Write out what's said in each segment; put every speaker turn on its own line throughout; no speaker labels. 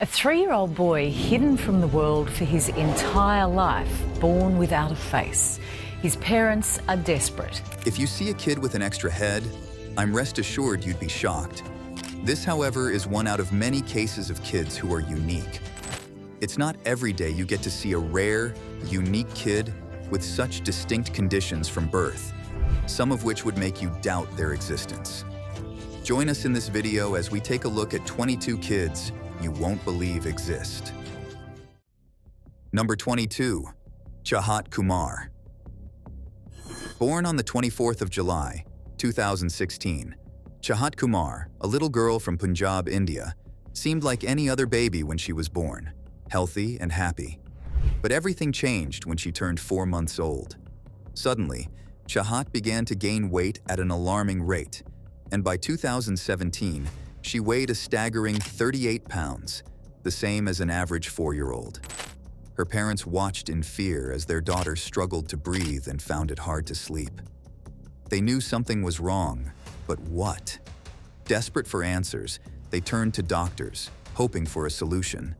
A 3-year-old boy hidden from the world for his entire life, born without a face. His parents are desperate.
If you see a kid with an extra head, I'm rest assured you'd be shocked. This, however, is one out of many cases of kids who are unique. It's not every day you get to see a rare, unique kid with such distinct conditions from birth, some of which would make you doubt their existence. Join us in this video as we take a look at 22 kids you won't believe exist. Number 22. Chahat Kumar. Born on the 24th of July, 2016, Chahat Kumar, a little girl from Punjab, India, seemed like any other baby when she was born, healthy and happy. But everything changed when she turned 4 months old. Suddenly, Chahat began to gain weight at an alarming rate, and by 2017, she weighed a staggering 38 pounds, the same as an average 4-year-old. Her parents watched in fear as their daughter struggled to breathe and found it hard to sleep. They knew something was wrong, but what? Desperate for answers, they turned to doctors, hoping for a solution.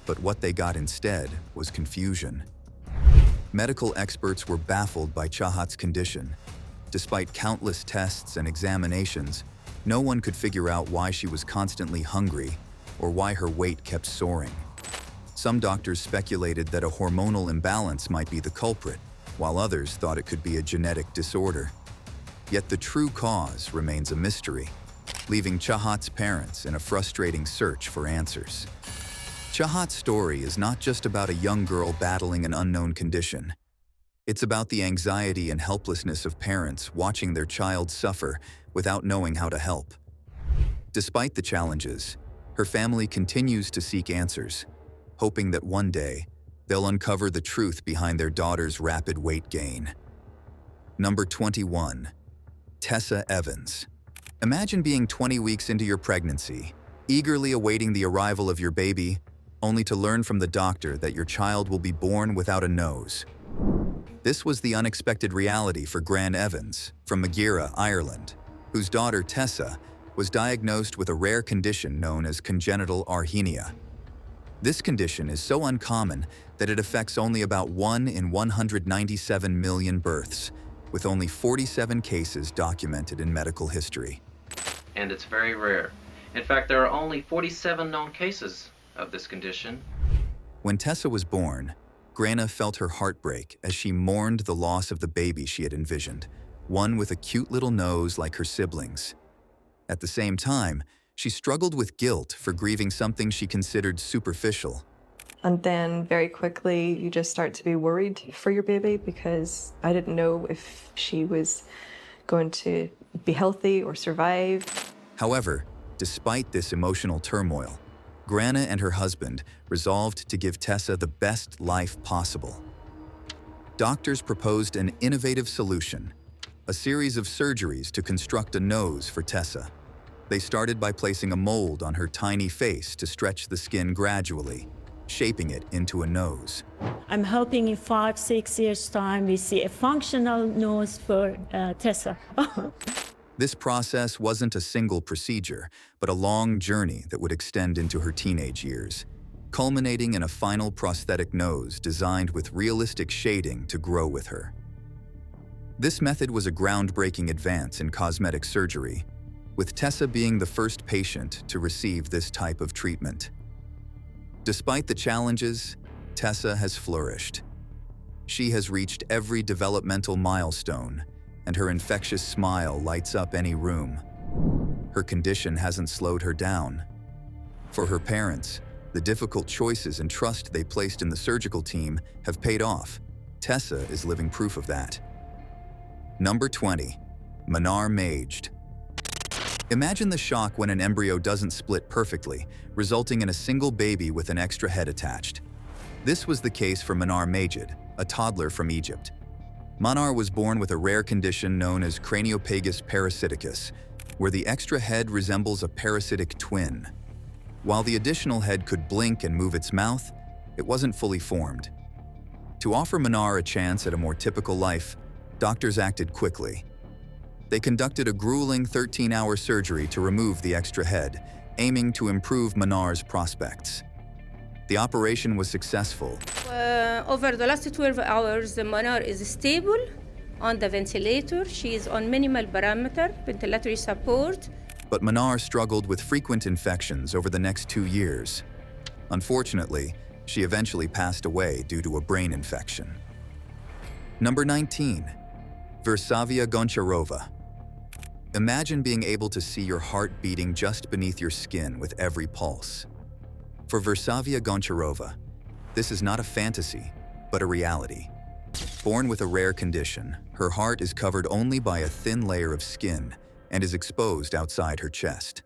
But what they got instead was confusion. Medical experts were baffled by Chahat's condition. Despite countless tests and examinations, no one could figure out why she was constantly hungry or why her weight kept soaring. Some doctors speculated that a hormonal imbalance might be the culprit, while others thought it could be a genetic disorder. Yet the true cause remains a mystery, leaving Chahat's parents in a frustrating search for answers. Chahat's story is not just about a young girl battling an unknown condition. It's about the anxiety and helplessness of parents watching their child suffer without knowing how to help. Despite the challenges, her family continues to seek answers, hoping that one day they'll uncover the truth behind their daughter's rapid weight gain. Number 21. Tessa Evans. Imagine being 20 weeks into your pregnancy, eagerly awaiting the arrival of your baby, only to learn from the doctor that your child will be born without a nose. This was the unexpected reality for Gran Evans from Maghera, Ireland, whose daughter Tessa was diagnosed with a rare condition known as congenital arrhythmia. This condition is so uncommon that it affects only about 1 in 197 million births, with only 47 cases documented in medical history.
And it's very rare. In fact, there are only 47 known cases of this condition.
When Tessa was born, Grana felt her heart break as she mourned the loss of the baby she had envisioned, one with a cute little nose like her siblings. At the same time, she struggled with guilt for grieving something she considered superficial.
And then very quickly, you just start to be worried for your baby because I didn't know if she was going to be healthy or survive.
However, despite this emotional turmoil, Grana and her husband resolved to give Tessa the best life possible. Doctors proposed an innovative solution, a series of surgeries to construct a nose for Tessa. They started by placing a mold on her tiny face to stretch the skin gradually, shaping it into a nose.
I'm hoping in 5-6 years' time we see a functional nose for Tessa.
This process wasn't a single procedure, but a long journey that would extend into her teenage years, culminating in a final prosthetic nose designed with realistic shading to grow with her. This method was a groundbreaking advance in cosmetic surgery, with Tessa being the first patient to receive this type of treatment. Despite the challenges, Tessa has flourished. She has reached every developmental milestone, and her infectious smile lights up any room. Her condition hasn't slowed her down. For her parents, the difficult choices and trust they placed in the surgical team have paid off. Tessa is living proof of that. Number 20. Manar Maged. Imagine the shock when an embryo doesn't split perfectly, resulting in a single baby with an extra head attached. This was the case for Manar Maged, a toddler from Egypt. Manar was born with a rare condition known as craniopagus parasiticus, where the extra head resembles a parasitic twin. While the additional head could blink and move its mouth, it wasn't fully formed. To offer Manar a chance at a more typical life, doctors acted quickly. They conducted a grueling 13-hour surgery to remove the extra head, aiming to improve Manar's prospects. The operation was successful.
Over the last 12 hours, the Manar is stable on the ventilator. She is on minimal parameter, ventilatory support.
But Manar struggled with frequent infections over the next 2 years. Unfortunately, she eventually passed away due to a brain infection. Number 19. Versavia Goncharova. Imagine being able to see your heart beating just beneath your skin with every pulse. For Versavia Goncharova, this is not a fantasy, but a reality. Born with a rare condition, her heart is covered only by a thin layer of skin and is exposed outside her chest.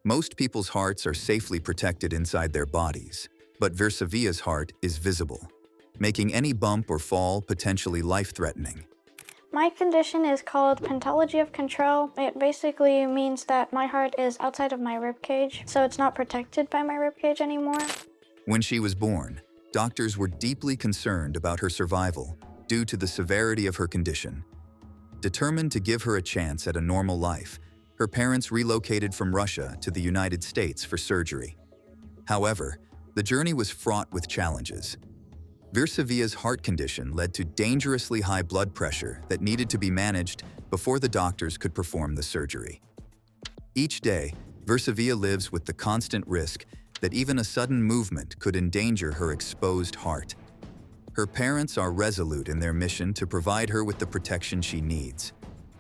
Most people's hearts are safely protected inside their bodies, but Versavia's heart is visible, making any bump or fall potentially life-threatening.
My condition is called pentology of control. It basically means that my heart is outside of my ribcage, so it's not protected by my ribcage anymore.
When she was born, doctors were deeply concerned about her survival due to the severity of her condition. Determined to give her a chance at a normal life, her parents relocated from Russia to the United States for surgery. However, the journey was fraught with challenges. Versavia's heart condition led to dangerously high blood pressure that needed to be managed before the doctors could perform the surgery. Each day, Versavia lives with the constant risk that even a sudden movement could endanger her exposed heart. Her parents are resolute in their mission to provide her with the protection she needs,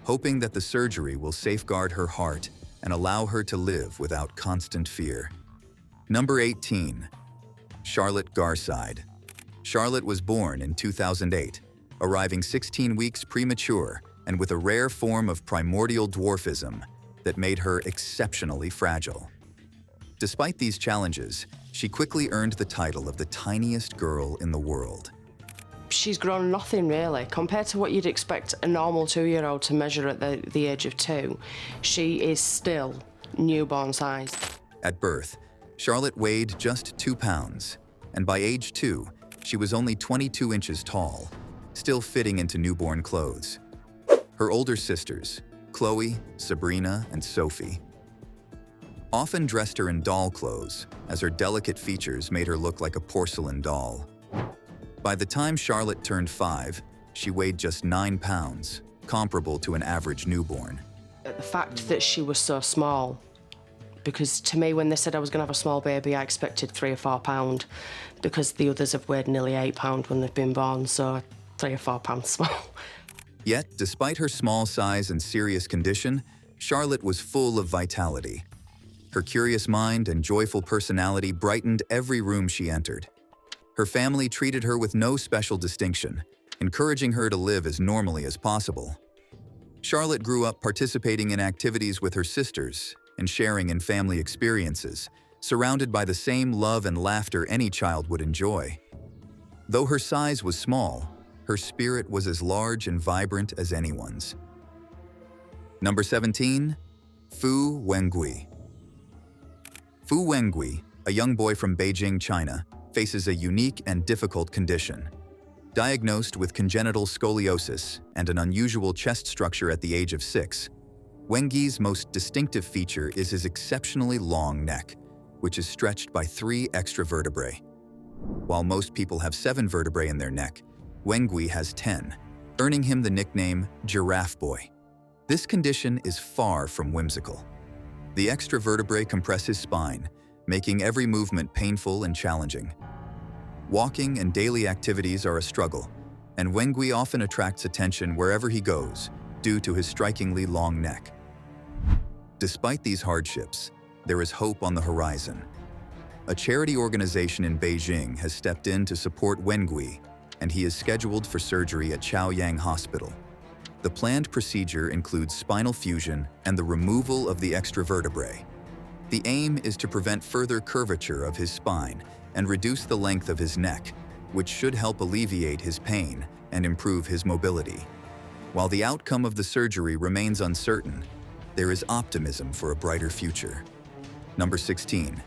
hoping that the surgery will safeguard her heart and allow her to live without constant fear. Number 18. Charlotte Garside. Charlotte was born in 2008, arriving 16 weeks premature and with a rare form of primordial dwarfism that made her exceptionally fragile. Despite these challenges, she quickly earned the title of the tiniest girl in the world.
She's grown nothing really. Compared to what you'd expect a normal 2-year-old to measure at the age of 2, she is still newborn sized.
At birth, Charlotte weighed just 2 pounds, and by age 2, she was only 22 inches tall, still fitting into newborn clothes. Her older sisters, Chloe, Sabrina, and Sophie, often dressed her in doll clothes, as her delicate features made her look like a porcelain doll. By the time Charlotte turned 5, she weighed just 9 pounds, comparable to an average newborn.
The fact that she was so small, because to me, when they said I was going to have a small baby, I expected 3 or 4 pound, because the others have weighed nearly 8 pound when they've been born, so 3 or 4 pounds small.
Yet, despite her small size and serious condition, Charlotte was full of vitality. Her curious mind and joyful personality brightened every room she entered. Her family treated her with no special distinction, encouraging her to live as normally as possible. Charlotte grew up participating in activities with her sisters and sharing in family experiences, surrounded by the same love and laughter any child would enjoy. Though her size was small, her spirit was as large and vibrant as anyone's. Number 17. Fu Wengui. Fu Wengui, a young boy from Beijing, China, faces a unique and difficult condition. Diagnosed with congenital scoliosis and an unusual chest structure at the age of 6, Wengi's most distinctive feature is his exceptionally long neck, which is stretched by 3 extra vertebrae. While most people have 7 vertebrae in their neck, Wengui has 10, earning him the nickname Giraffe Boy. This condition is far from whimsical. The extra vertebrae compress his spine, making every movement painful and challenging. Walking and daily activities are a struggle, and Wengui often attracts attention wherever he goes due to his strikingly long neck. Despite these hardships, there is hope on the horizon. A charity organization in Beijing has stepped in to support Wengui, and he is scheduled for surgery at Chaoyang Hospital. The planned procedure includes spinal fusion and the removal of the extra vertebrae. The aim is to prevent further curvature of his spine and reduce the length of his neck, which should help alleviate his pain and improve his mobility. While the outcome of the surgery remains uncertain, there is optimism for a brighter future. Number 16.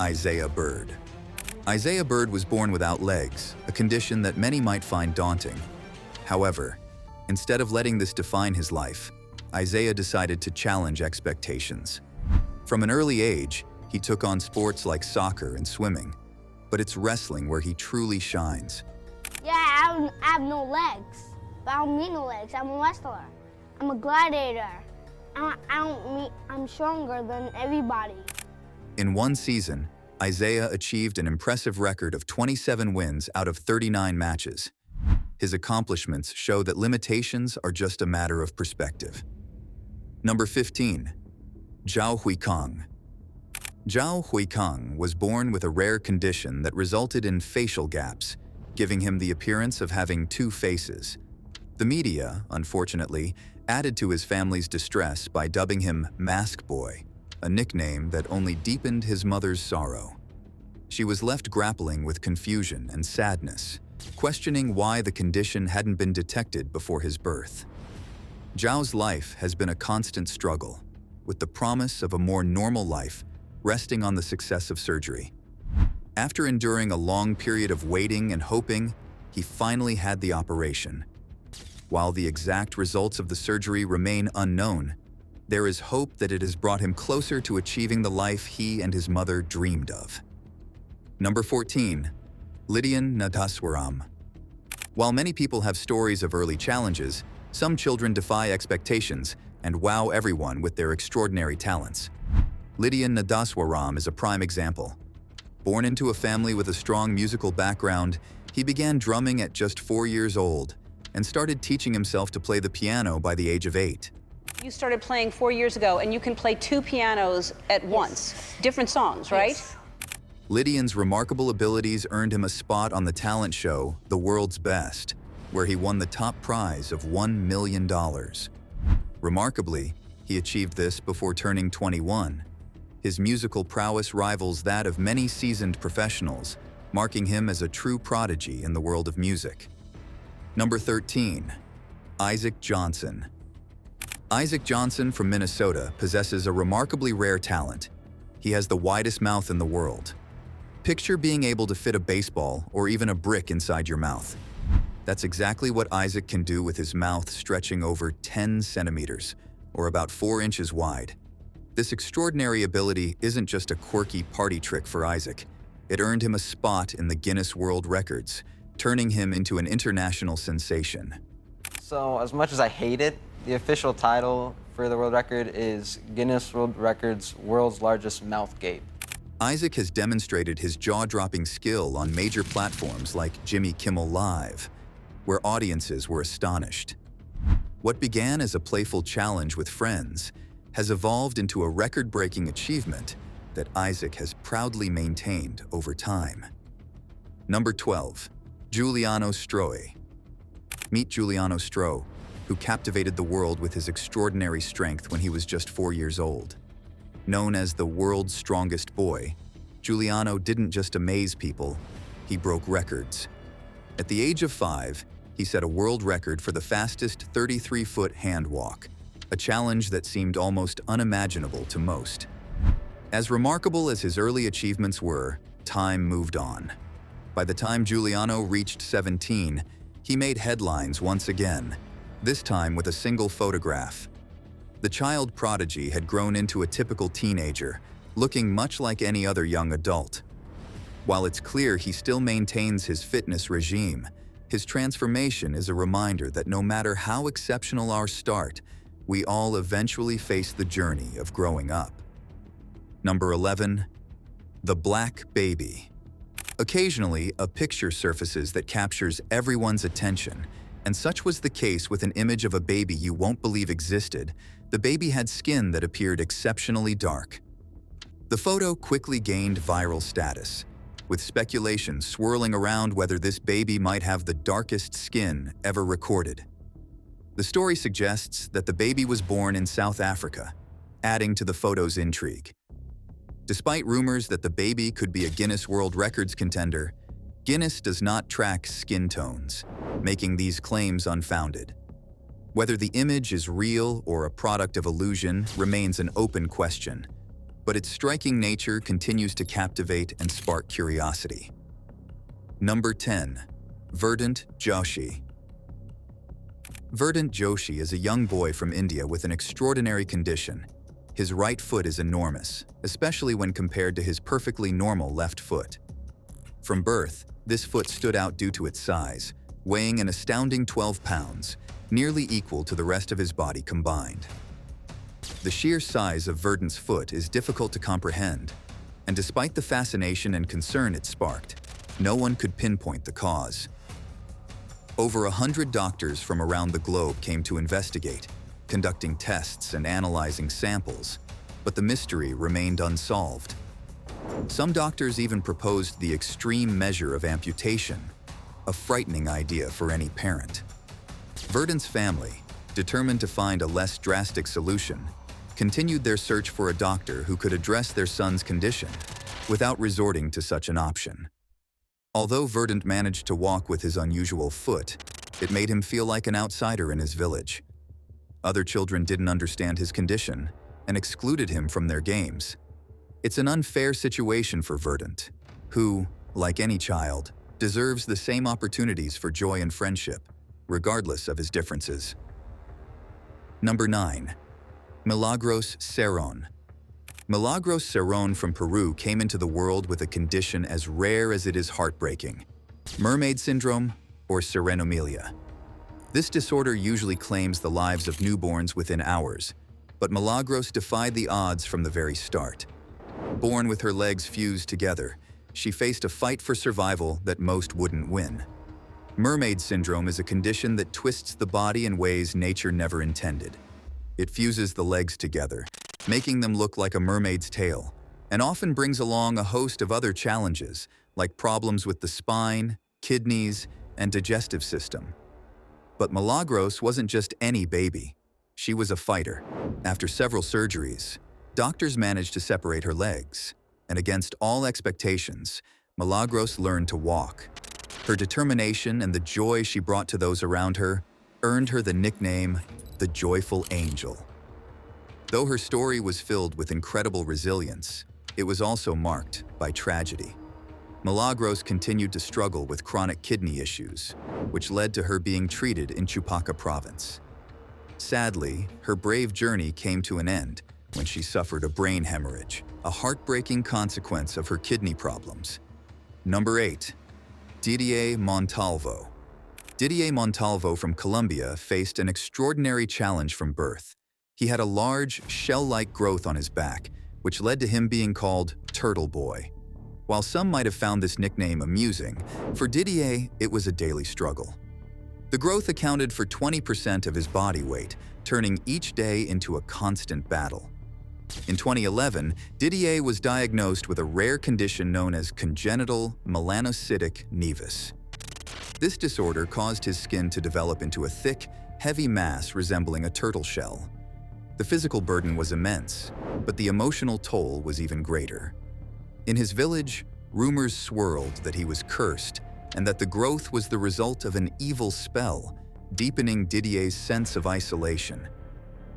Isaiah Bird. Isaiah Bird was born without legs, a condition that many might find daunting. However, instead of letting this define his life, Isaiah decided to challenge expectations. From an early age, he took on sports like soccer and swimming, but it's wrestling where he truly shines.
Yeah, I have no legs, but I don't need no legs. I'm a wrestler. I'm a gladiator. I'm stronger than everybody.
In one season, Isaiah achieved an impressive record of 27 wins out of 39 matches. His accomplishments show that limitations are just a matter of perspective. Number 15. Zhao Huikang. Zhao Huikang was born with a rare condition that resulted in facial gaps, giving him the appearance of having two faces. The media, unfortunately, added to his family's distress by dubbing him Mask Boy, a nickname that only deepened his mother's sorrow. She was left grappling with confusion and sadness, questioning why the condition hadn't been detected before his birth. Zhao's life has been a constant struggle, with the promise of a more normal life resting on the success of surgery. After enduring a long period of waiting and hoping, he finally had the operation. While the exact results of the surgery remain unknown, there is hope that it has brought him closer to achieving the life he and his mother dreamed of. Number 14. Lydian Nadaswaram. While many people have stories of early challenges, some children defy expectations and wow everyone with their extraordinary talents. Lydian Nadaswaram is a prime example. Born into a family with a strong musical background, he began drumming at just 4 years old and started teaching himself to play the piano by the age of 8.
You started playing 4 years ago, and you can play 2 pianos at once. Different songs, right?
Yes.
Lydian's remarkable abilities earned him a spot on the talent show The World's Best, where he won the top prize of $1 million. Remarkably, he achieved this before turning 21. His musical prowess rivals that of many seasoned professionals, marking him as a true prodigy in the world of music. Number 13. Isaac Johnson. Isaac Johnson from Minnesota possesses a remarkably rare talent. He has the widest mouth in the world. Picture being able to fit a baseball or even a brick inside your mouth. That's exactly what Isaac can do with his mouth stretching over 10 centimeters, or about 4 inches wide. This extraordinary ability isn't just a quirky party trick for Isaac. It earned him a spot in the Guinness World Records, turning him into an international sensation.
So, as much as I hate it, the official title for the world record is Guinness World Records World's Largest Mouth Gape.
Isaac has demonstrated his jaw-dropping skill on major platforms like Jimmy Kimmel Live, where audiences were astonished. What began as a playful challenge with friends has evolved into a record-breaking achievement that Isaac has proudly maintained over time. Number 12. Giuliano Stroi. Meet Giuliano Stroi, who captivated the world with his extraordinary strength when he was just 4 years old. Known as the world's strongest boy, Giuliano didn't just amaze people, he broke records. At the age of 5, he set a world record for the fastest 33-foot hand walk, a challenge that seemed almost unimaginable to most. As remarkable as his early achievements were, time moved on. By the time Giuliano reached 17, he made headlines once again, this time with a single photograph. The child prodigy had grown into a typical teenager, looking much like any other young adult. While it's clear he still maintains his fitness regime, his transformation is a reminder that no matter how exceptional our start, we all eventually face the journey of growing up. Number 11. The Black Baby. Occasionally, a picture surfaces that captures everyone's attention, and such was the case with an image of a baby you won't believe existed. The baby had skin that appeared exceptionally dark. The photo quickly gained viral status, with speculation swirling around whether this baby might have the darkest skin ever recorded. The story suggests that the baby was born in South Africa, adding to the photo's intrigue. Despite rumors that the baby could be a Guinness World Records contender, Guinness does not track skin tones, making these claims unfounded. Whether the image is real or a product of illusion remains an open question, but its striking nature continues to captivate and spark curiosity. Number 10. Verdant Joshi. Verdant Joshi is a young boy from India with an extraordinary condition. His right foot is enormous, especially when compared to his perfectly normal left foot. From birth, this foot stood out due to its size, weighing an astounding 12 pounds, nearly equal to the rest of his body combined. The sheer size of Verdant's foot is difficult to comprehend, and despite the fascination and concern it sparked, no one could pinpoint the cause. Over 100 doctors from around the globe came to investigate, conducting tests and analyzing samples, but the mystery remained unsolved. Some doctors even proposed the extreme measure of amputation, a frightening idea for any parent. Verdant's family, determined to find a less drastic solution, continued their search for a doctor who could address their son's condition without resorting to such an option. Although Verdant managed to walk with his unusual foot, it made him feel like an outsider in his village. Other children didn't understand his condition and excluded him from their games. It's an unfair situation for Verdant, who, like any child, deserves the same opportunities for joy and friendship, regardless of his differences. Number 9. Milagros Cerrón. Milagros Cerrón from Peru came into the world with a condition as rare as it is heartbreaking: mermaid syndrome, or serenomelia. This disorder usually claims the lives of newborns within hours, but Milagros defied the odds from the very start. Born with her legs fused together, she faced a fight for survival that most wouldn't win. Mermaid syndrome is a condition that twists the body in ways nature never intended. It fuses the legs together, making them look like a mermaid's tail, and often brings along a host of other challenges, like problems with the spine, kidneys, and digestive system. But Milagros wasn't just any baby. She was a fighter. After several surgeries, doctors managed to separate her legs, and against all expectations, Milagros learned to walk. Her determination and the joy she brought to those around her earned her the nickname, the Joyful Angel. Though her story was filled with incredible resilience, it was also marked by tragedy. Milagros continued to struggle with chronic kidney issues, which led to her being treated in Chupaca province. Sadly, her brave journey came to an end when she suffered a brain hemorrhage, a heartbreaking consequence of her kidney problems. Number 8. Didier Montalvo. Didier Montalvo from Colombia faced an extraordinary challenge from birth. He had a large, shell-like growth on his back, which led to him being called Turtle Boy. While some might have found this nickname amusing, for Didier, it was a daily struggle. The growth accounted for 20% of his body weight, turning each day into a constant battle. In 2011, Didier was diagnosed with a rare condition known as congenital melanocytic nevus. This disorder caused his skin to develop into a thick, heavy mass resembling a turtle shell. The physical burden was immense, but the emotional toll was even greater. In his village, rumors swirled that he was cursed and that the growth was the result of an evil spell, deepening Didier's sense of isolation.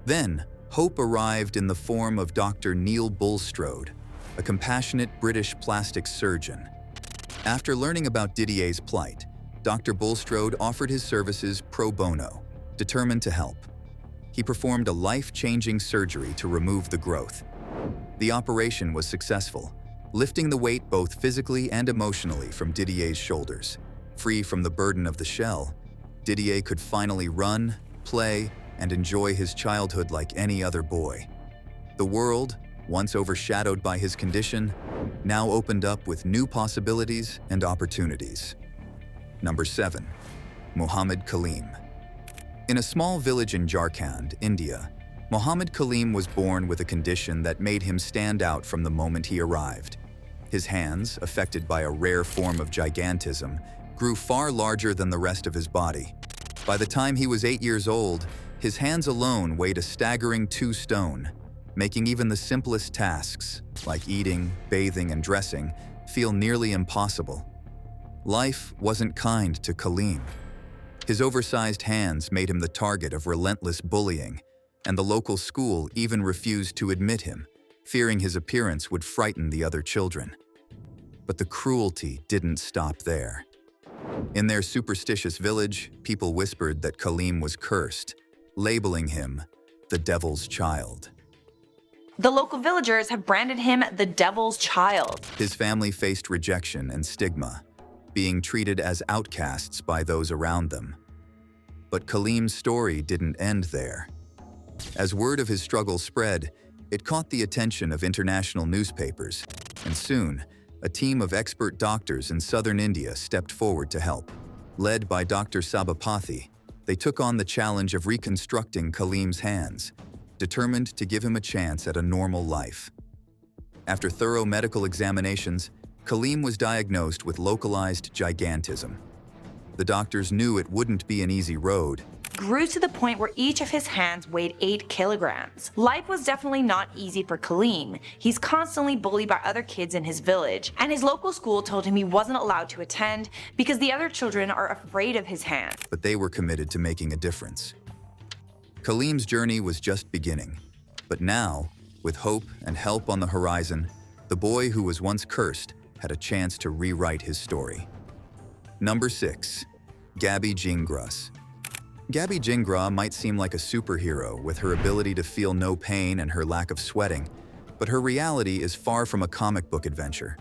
Then, hope arrived in the form of Dr. Neil Bulstrode, a compassionate British plastic surgeon. After learning about Didier's plight, Dr. Bulstrode offered his services pro bono, determined to help. He performed a life-changing surgery to remove the growth. The operation was successful, lifting the weight both physically and emotionally from Didier's shoulders. Free from the burden of the shell, Didier could finally run, play, and enjoy his childhood like any other boy. The world, once overshadowed by his condition, now opened up with new possibilities and opportunities. Number 7. Muhammad Kaleem. In a small village in Jharkhand, India, Muhammad Kaleem was born with a condition that made him stand out from the moment he arrived. His hands, affected by a rare form of gigantism, grew far larger than the rest of his body. By the time he was 8 years old, his hands alone weighed a staggering 2 stone, making even the simplest tasks, like eating, bathing, and dressing, feel nearly impossible. Life wasn't kind to Kaleem. His oversized hands made him the target of relentless bullying, and the local school even refused to admit him, fearing his appearance would frighten the other children. But the cruelty didn't stop there. In their superstitious village, people whispered that Kaleem was cursed, labeling him the devil's child.
The local villagers have branded him the devil's child.
His family faced rejection and stigma, being treated as outcasts by those around them. But Kaleem's story didn't end there. As word of his struggle spread, it caught the attention of international newspapers, and soon, a team of expert doctors in southern India stepped forward to help. Led by Dr. Sabapathy, they took on the challenge of reconstructing Kaleem's hands, determined to give him a chance at a normal life. After thorough medical examinations, Kaleem was diagnosed with localized gigantism. The doctors knew it wouldn't be an easy road.
Grew to the point where each of his hands weighed 8 kilograms. Life was definitely not easy for Kaleem. He's constantly bullied by other kids in his village, and his local school told him he wasn't allowed to attend because the other children are afraid of his hands.
But they were committed to making a difference. Kaleem's journey was just beginning, but now, with hope and help on the horizon, the boy who was once cursed had a chance to rewrite his story. Number 6. Gabby Gingras. Gabby Gingras might seem like a superhero with her ability to feel no pain and her lack of sweating, but her reality is far from a comic book adventure.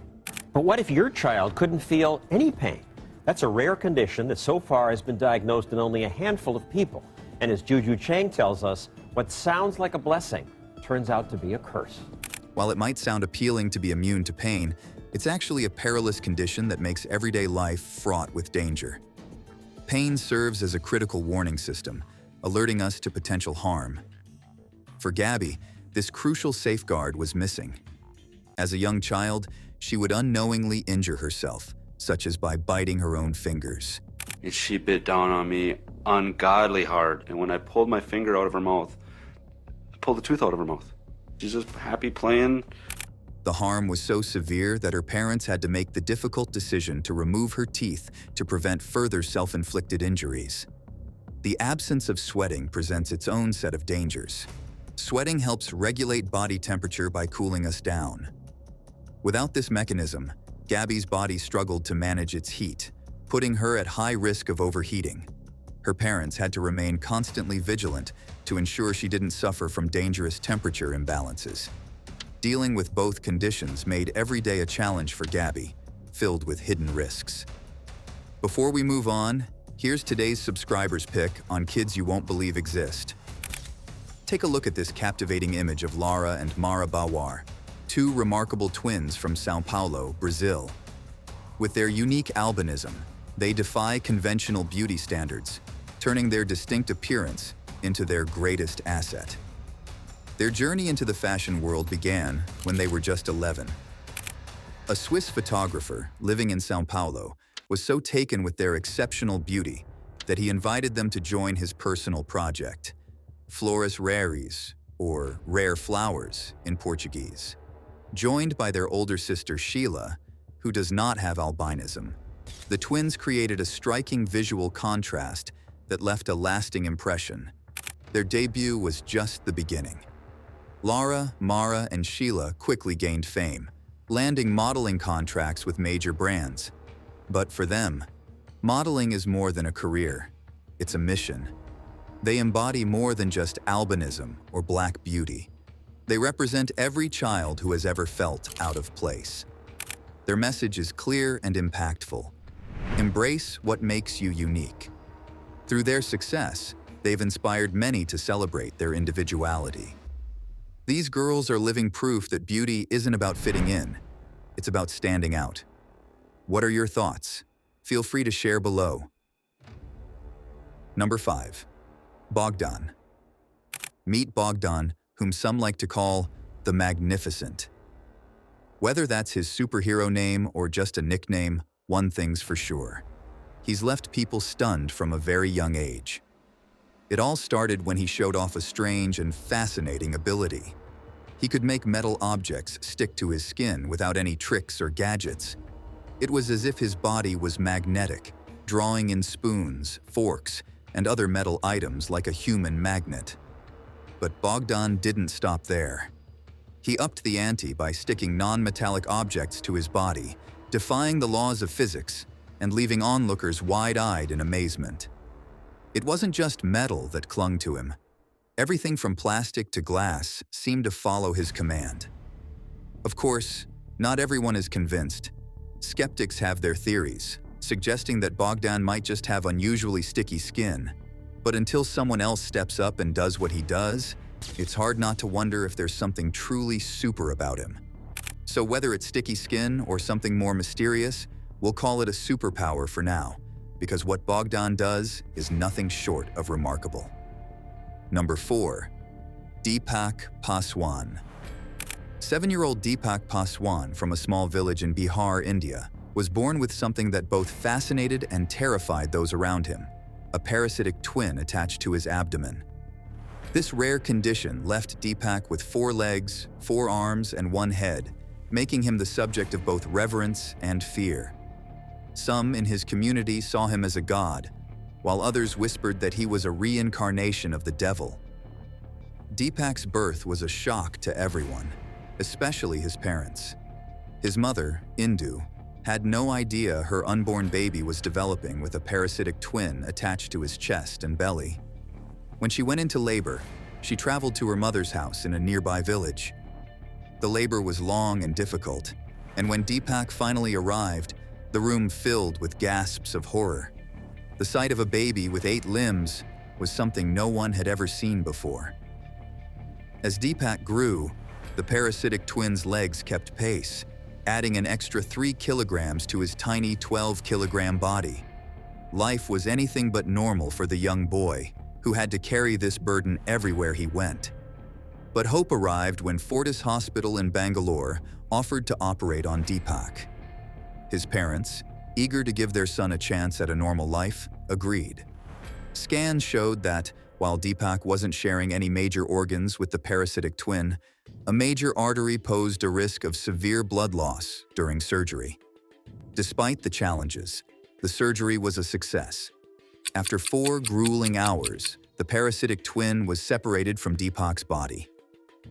But what if your child couldn't feel any pain? That's a rare condition that so far has been diagnosed in only a handful of people. And as Juju Chang tells us, what sounds like a blessing turns out to be a curse.
While it might sound appealing to be immune to pain, it's actually a perilous condition that makes everyday life fraught with danger. Pain serves as a critical warning system, alerting us to potential harm. For Gabby, this crucial safeguard was missing. As a young child, she would unknowingly injure herself, such as by biting her own fingers.
And she bit down on me ungodly hard, and when I pulled my finger out of her mouth, I pulled the tooth out of her mouth. She's just happy playing.
The harm was so severe that her parents had to make the difficult decision to remove her teeth to prevent further self-inflicted injuries. The absence of sweating presents its own set of dangers. Sweating helps regulate body temperature by cooling us down. Without this mechanism, Gabby's body struggled to manage its heat, putting her at high risk of overheating. Her parents had to remain constantly vigilant to ensure she didn't suffer from dangerous temperature imbalances. Dealing with both conditions made every day a challenge for Gabby, filled with hidden risks. Before we move on, here's today's subscriber's pick on kids you won't believe exist. Take a look at this captivating image of Lara and Mara Bawar, two remarkable twins from São Paulo, Brazil. With their unique albinism, they defy conventional beauty standards, turning their distinct appearance into their greatest asset. Their journey into the fashion world began when they were just 11. A Swiss photographer living in São Paulo was so taken with their exceptional beauty that he invited them to join his personal project, Flores Rares, or Rare Flowers in Portuguese. Joined by their older sister Sheila, who does not have albinism, the twins created a striking visual contrast that left a lasting impression. Their debut was just the beginning. Lara, Mara, and Sheila quickly gained fame, landing modeling contracts with major brands. But for them, modeling is more than a career. It's a mission. They embody more than just albinism or black beauty. They represent every child who has ever felt out of place. Their message is clear and impactful. Embrace what makes you unique. Through their success, they've inspired many to celebrate their individuality. These girls are living proof that beauty isn't about fitting in, it's about standing out. What are your thoughts? Feel free to share below. Number 5. Bogdan. Meet Bogdan, whom some like to call the Magnificent. Whether that's his superhero name or just a nickname, one thing's for sure. He's left people stunned from a very young age. It all started when he showed off a strange and fascinating ability. He could make metal objects stick to his skin without any tricks or gadgets. It was as if his body was magnetic, drawing in spoons, forks, and other metal items like a human magnet. But Bogdan didn't stop there. He upped the ante by sticking non-metallic objects to his body, defying the laws of physics and leaving onlookers wide-eyed in amazement. It wasn't just metal that clung to him. Everything from plastic to glass seemed to follow his command. Of course, not everyone is convinced. Skeptics have their theories, suggesting that Bogdan might just have unusually sticky skin. But until someone else steps up and does what he does, it's hard not to wonder if there's something truly super about him. So whether it's sticky skin or something more mysterious, we'll call it a superpower for now, because what Bogdan does is nothing short of remarkable. Number 4. Deepak Paswan. 7-year-old Deepak Paswan from a small village in Bihar, India, was born with something that both fascinated and terrified those around him: a parasitic twin attached to his abdomen. This rare condition left Deepak with 4 legs, 4 arms, and 1 head, making him the subject of both reverence and fear. Some in his community saw him as a god, while others whispered that he was a reincarnation of the devil. Deepak's birth was a shock to everyone, especially his parents. His mother, Indu, had no idea her unborn baby was developing with a parasitic twin attached to his chest and belly. When she went into labor, she traveled to her mother's house in a nearby village. The labor was long and difficult, and when Deepak finally arrived, the room filled with gasps of horror. The sight of a baby with 8 limbs was something no one had ever seen before. As Deepak grew, the parasitic twin's legs kept pace, adding an extra 3 kilograms to his tiny 12-kilogram body. Life was anything but normal for the young boy, who had to carry this burden everywhere he went. But hope arrived when Fortis Hospital in Bangalore offered to operate on Deepak. His parents, eager to give their son a chance at a normal life, agreed. Scans showed that, while Deepak wasn't sharing any major organs with the parasitic twin, a major artery posed a risk of severe blood loss during surgery. Despite the challenges, the surgery was a success. After 4 grueling hours, the parasitic twin was separated from Deepak's body.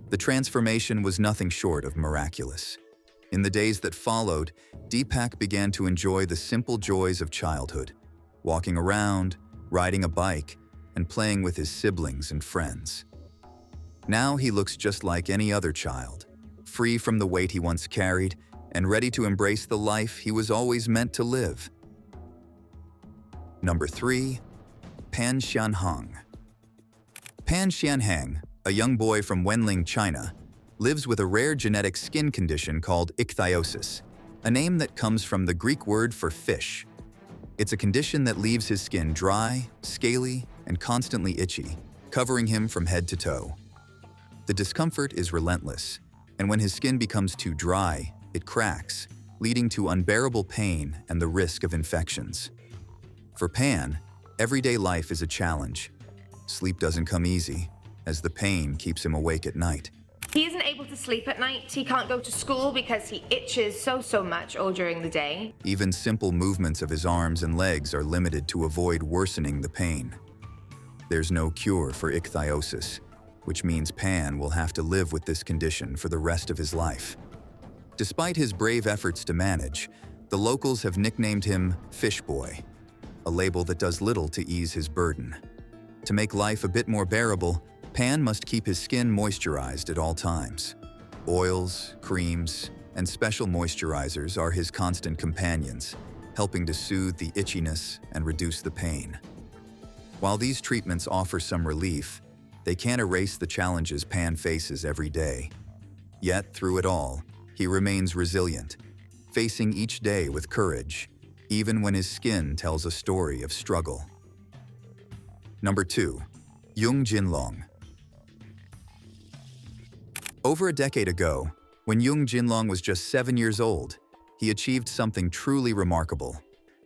The transformation was nothing short of miraculous. In the days that followed, Deepak began to enjoy the simple joys of childhood, walking around, riding a bike, and playing with his siblings and friends. Now he looks just like any other child, free from the weight he once carried and ready to embrace the life he was always meant to live. Number 3. Pan Xianhang. Pan Xianhang, a young boy from Wenling, China, lives with a rare genetic skin condition called ichthyosis, a name that comes from the Greek word for fish. It's a condition that leaves his skin dry, scaly, and constantly itchy, covering him from head to toe. The discomfort is relentless, and when his skin becomes too dry, it cracks, leading to unbearable pain and the risk of infections. For Pan, everyday life is a challenge. Sleep doesn't come easy, as the pain keeps him awake at night.
He isn't able to sleep at night. He can't go to school because he itches so much all during the day.
Even simple movements of his arms and legs are limited to avoid worsening the pain. There's no cure for ichthyosis, which means Pan will have to live with this condition for the rest of his life. Despite his brave efforts to manage, the locals have nicknamed him Fish Boy, a label that does little to ease his burden. To make life a bit more bearable, Pan must keep his skin moisturized at all times. Oils, creams, and special moisturizers are his constant companions, helping to soothe the itchiness and reduce the pain. While these treatments offer some relief, they can't erase the challenges Pan faces every day. Yet, through it all, he remains resilient, facing each day with courage, even when his skin tells a story of struggle. Number 2. Jung Jinlong. Over a decade ago, when Jung Jinlong was just 7 years old, he achieved something truly remarkable.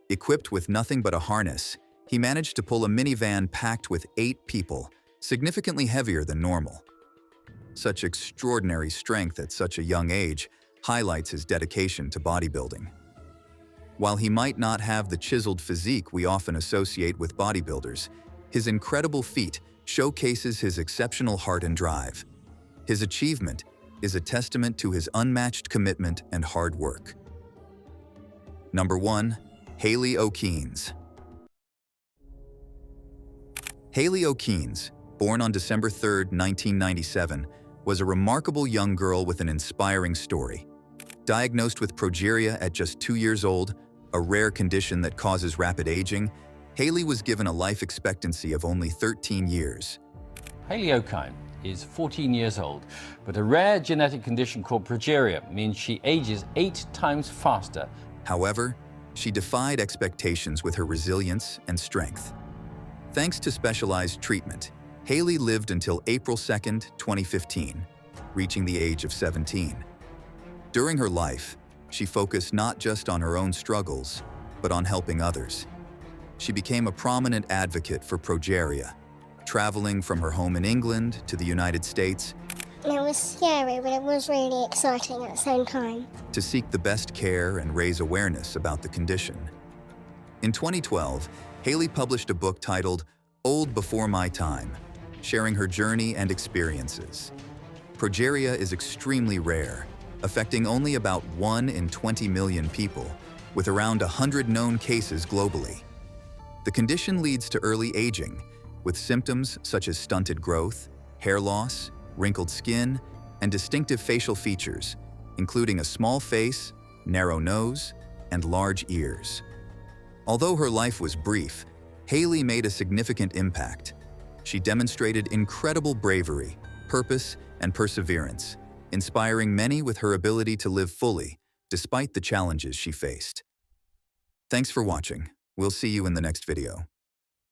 Equipped with nothing but a harness, he managed to pull a minivan packed with 8 people, significantly heavier than normal. Such extraordinary strength at such a young age highlights his dedication to bodybuilding. While he might not have the chiseled physique we often associate with bodybuilders, his incredible feat showcases his exceptional heart and drive. His achievement is a testament to his unmatched commitment and hard work. Number 1. Haley O'Keens. Haley O'Keens, born on December 3, 1997, was a remarkable young girl with an inspiring story. Diagnosed with progeria at just 2 years old, a rare condition that causes rapid aging, Haley was given a life expectancy of only 13 years.
Haley Okine is 14 years old, but a rare genetic condition called progeria means she ages 8 times faster.
However, she defied expectations with her resilience and strength. Thanks to specialized treatment, Haley lived until April 2, 2015, reaching the age of 17. During her life, she focused not just on her own struggles, but on helping others. She became a prominent advocate for progeria, traveling from her home in England to the United States.
It was scary, but it was really exciting at the same time.
To seek the best care and raise awareness about the condition. In 2012, Haley published a book titled Old Before My Time, sharing her journey and experiences. Progeria is extremely rare, affecting only about 1 in 20 million people, with around 100 known cases globally. The condition leads to early aging, with symptoms such as stunted growth, hair loss, wrinkled skin, and distinctive facial features, including a small face, narrow nose, and large ears. Although her life was brief, Haley made a significant impact. She demonstrated incredible bravery, purpose, and perseverance, inspiring many with her ability to live fully, despite the challenges she faced. Thanks for watching. We'll see you in the next video.